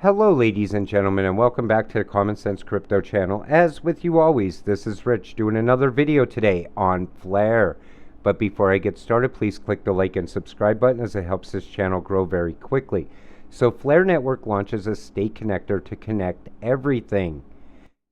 Hello ladies and gentlemen, and welcome back to the Common Sense Crypto channel. As with you always, this is Rich doing another video today on Flare. But before I get started, please click the like and subscribe button as it helps this channel grow very quickly. So Flare Network launches a state connector to connect everything.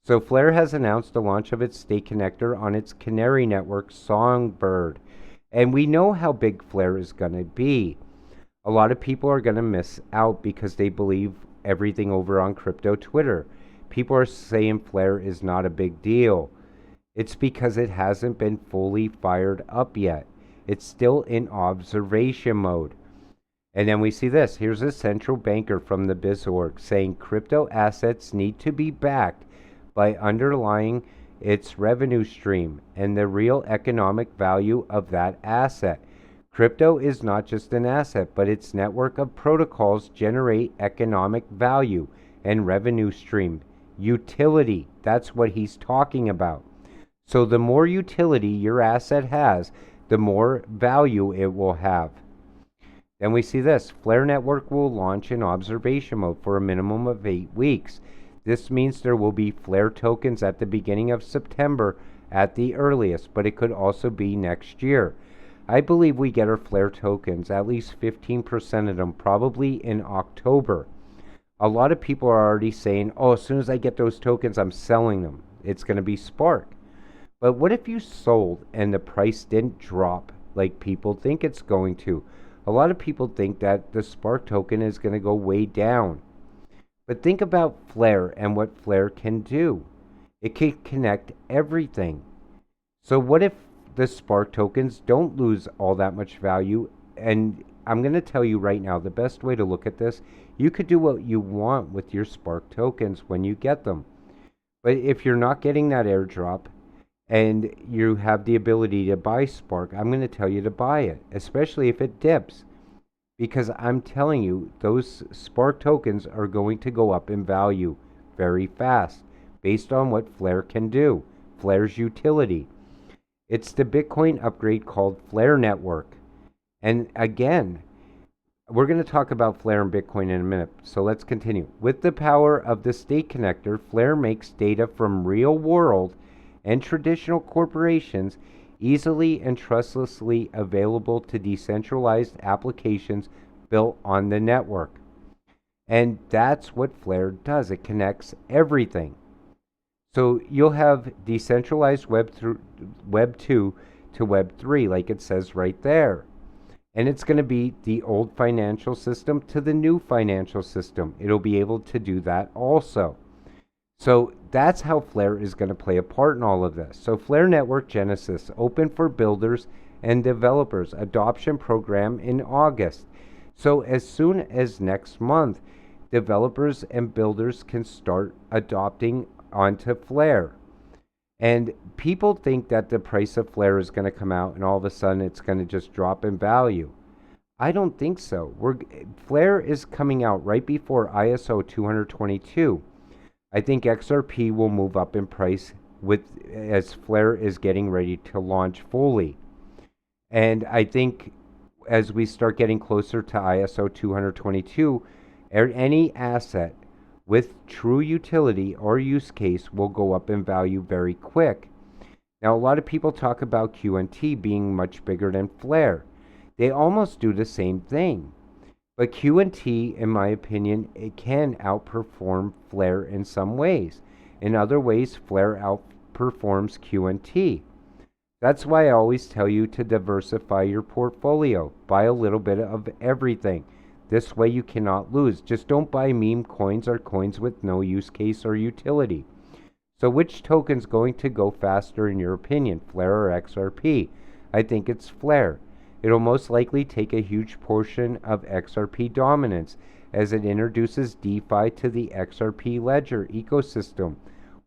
So Flare has announced the launch of its state connector on its Canary network, Songbird. And we know how big Flare is going to be. A lot of people are going to miss out because they believe everything over on crypto Twitter. People are saying Flare is not a big deal. It's because it hasn't been fully fired up yet. It's still in observation mode. And then we see this. Here's a central banker from the BizOrg saying crypto assets need to be backed by underlying its revenue stream and the real economic value of that asset. Crypto is not just an asset, but its network of protocols generate economic value and revenue stream. Utility, that's what he's talking about. So the more utility your asset has, the more value it will have. Then we see this. Flare Network will launch in observation mode for a minimum of 8 weeks. This means there will be Flare tokens at the beginning of September at the earliest, but it could also be next year. I believe we get our Flare tokens, at least 15% of them, probably in October. A lot of people are already saying, oh, as soon as I get those tokens, I'm selling them. It's going to be Spark. But what if you sold and the price didn't drop like people think it's going to? A lot of people think that the Spark token is going to go way down. But think about Flare and what Flare can do. It can connect everything. So what if the Spark tokens don't lose all that much value? And I'm going to tell you right now, the best way to look at this, you could do what you want with your Spark tokens when you get them. But if you're not getting that airdrop and you have the ability to buy Spark, I'm going to tell you to buy it, especially if it dips. Because I'm telling you, those Spark tokens are going to go up in value very fast based on what Flare can do, Flare's utility. It's the Bitcoin upgrade called Flare Network. And again, we're going to talk about Flare and Bitcoin in a minute, so let's continue. With the power of the state connector, Flare makes data from real world and traditional corporations easily and trustlessly available to decentralized applications built on the network. And that's what Flare does. It connects everything. So you'll have decentralized Web 2 to Web 3, like it says right there. And it's going to be the old financial system to the new financial system. It'll be able to do that also. So that's how Flare is going to play a part in all of this. So Flare Network Genesis, open for builders and developers, adoption program in August. So as soon as next month, developers and builders can start adopting onto Flare. And people think that the price of Flare is going to come out and all of a sudden it's going to just drop in value. I don't think so. Flare is coming out right before ISO 222. I think XRP will move up in price as Flare is getting ready to launch fully. And I think as we start getting closer to ISO 222, any asset with true utility or use case will go up in value very quick. Now, a lot of people talk about QNT being much bigger than Flare. They almost do the same thing. But QNT, in my opinion, it can outperform Flare in some ways. In other ways, Flare outperforms QNT. That's why I always tell you to diversify your portfolio. Buy a little bit of everything. This way you cannot lose. Just don't buy meme coins or coins with no use case or utility. So which token's going to go faster in your opinion, Flare or XRP? I think it's Flare. It'll most likely take a huge portion of XRP dominance as it introduces DeFi to the XRP ledger ecosystem.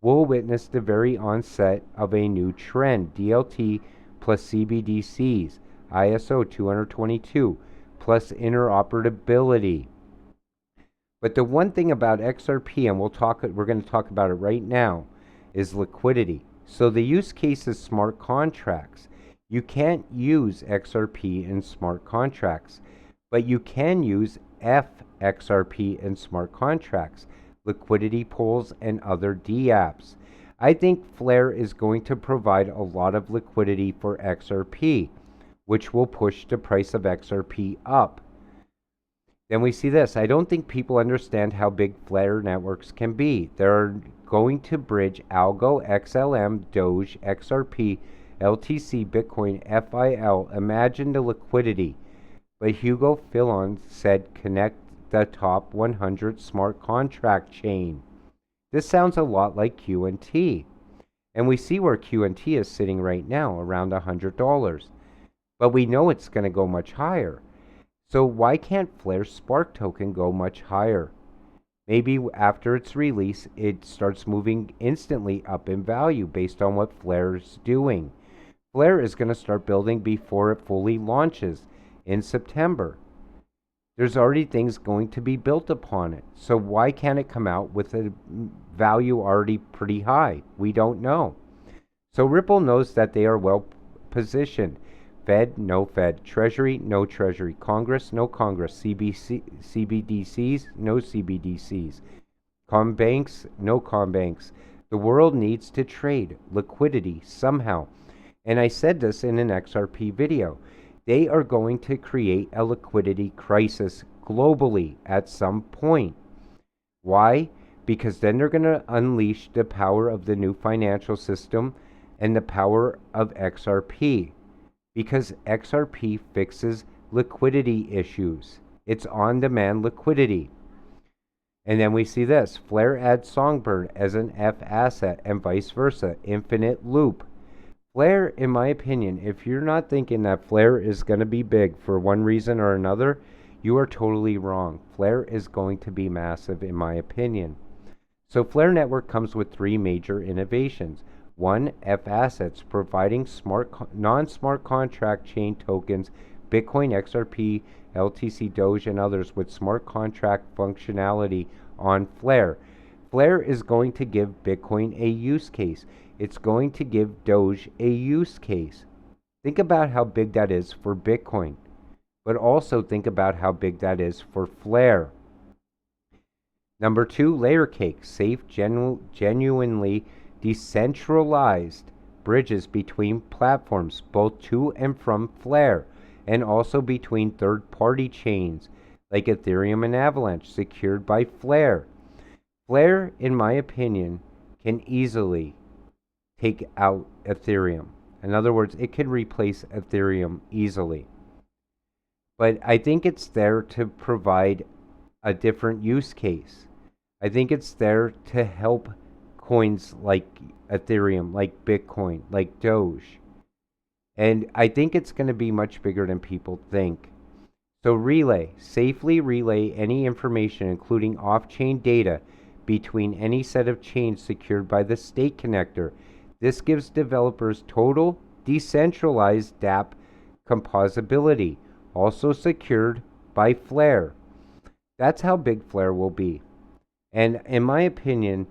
We'll witness the very onset of a new trend, DLT plus CBDCs, ISO 222, plus interoperability. But the one thing about XRP, and we're going to talk about it right now, is liquidity. So the use case is smart contracts. You can't use XRP in smart contracts, but you can use FXRP and smart contracts, liquidity pools, and other dApps. I think Flare is going to provide a lot of liquidity for XRP, which will push the price of XRP up. Then we see this. I don't think people understand how big Flare networks can be. They're going to bridge Algo, XLM, Doge, XRP, LTC, Bitcoin, FIL. Imagine the liquidity. But Hugo Fillon said connect the top 100 smart contract chain. This sounds a lot like QNT. And we see where QNT is sitting right now, around $100. But we know it's going to go much higher. So why can't Flare's Spark token go much higher? Maybe after its release, it starts moving instantly up in value based on what Flare's doing. Flare is going to start building before it fully launches in September. There's already things going to be built upon it. So why can't it come out with a value already pretty high? We don't know. So Ripple knows that they are well positioned. Fed, no Fed. Treasury, no Treasury. Congress, no Congress. CBDCs, no CBDCs. Banks, no banks. The world needs to trade liquidity somehow. And I said this in an XRP video. They are going to create a liquidity crisis globally at some point. Why? Because then they're going to unleash the power of the new financial system and the power of XRP. Because XRP fixes liquidity issues. It's on-demand liquidity. And then we see this. Flare adds Songbird as an F asset and vice versa. Infinite loop. Flare, in my opinion, if you're not thinking that Flare is going to be big for one reason or another, you are totally wrong. Flare is going to be massive, in my opinion. So Flare Network comes with three major innovations. One, F assets, providing non-smart contract chain tokens, Bitcoin, XRP, LTC, Doge, and others with smart contract functionality on Flare. Flare is going to give Bitcoin a use case. It's going to give Doge a use case. Think about how big that is for Bitcoin, but also think about how big that is for Flare. Number two, layer cake, safe, genuinely decentralized bridges between platforms, both to and from Flare, and also between third-party chains like Ethereum and Avalanche, secured by Flare. Flare, in my opinion, can easily take out Ethereum. In other words, it could replace Ethereum easily. But I think it's there to provide a different use case. I think it's there to help coins like Ethereum, like Bitcoin, like Doge. And I think it's going to be much bigger than people think. So relay, safely relay any information, including off-chain data, between any set of chains secured by the state connector. This gives developers total decentralized dApp composability, also secured by Flare. That's how big Flare will be. And in my opinion,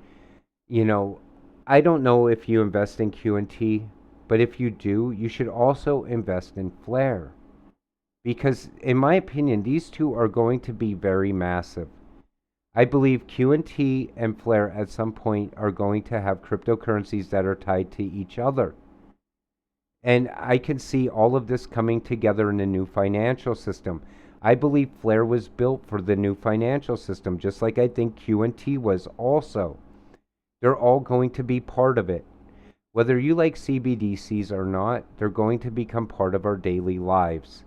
I don't know if you invest in QNT, but if you do, you should also invest in Flare. Because in my opinion, these two are going to be very massive. I believe QNT and Flare at some point are going to have cryptocurrencies that are tied to each other. And I can see all of this coming together in a new financial system. I believe Flare was built for the new financial system, just like I think QNT was also. They're all going to be part of it. Whether you like CBDCs or not, they're going to become part of our daily lives.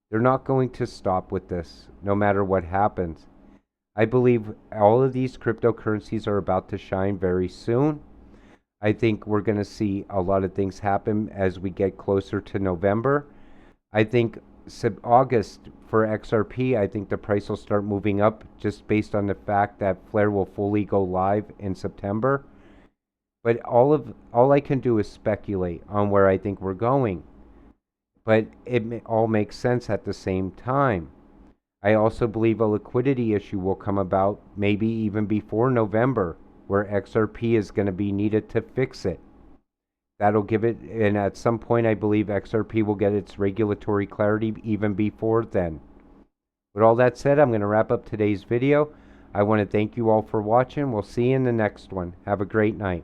They're not going to stop with this, no matter what happens. I believe all of these cryptocurrencies are about to shine very soon. I think we're going to see a lot of things happen as we get closer to November. I think August for XRP, I think the price will start moving up just based on the fact that Flare will fully go live in September. But all I can do is speculate on where I think we're going. But it all makes sense at the same time. I also believe a liquidity issue will come about maybe even before November, where XRP is going to be needed to fix it. That'll give it, and at some point I believe XRP will get its regulatory clarity even before then. With all that said, I'm going to wrap up today's video. I want to thank you all for watching. We'll see you in the next one. Have a great night.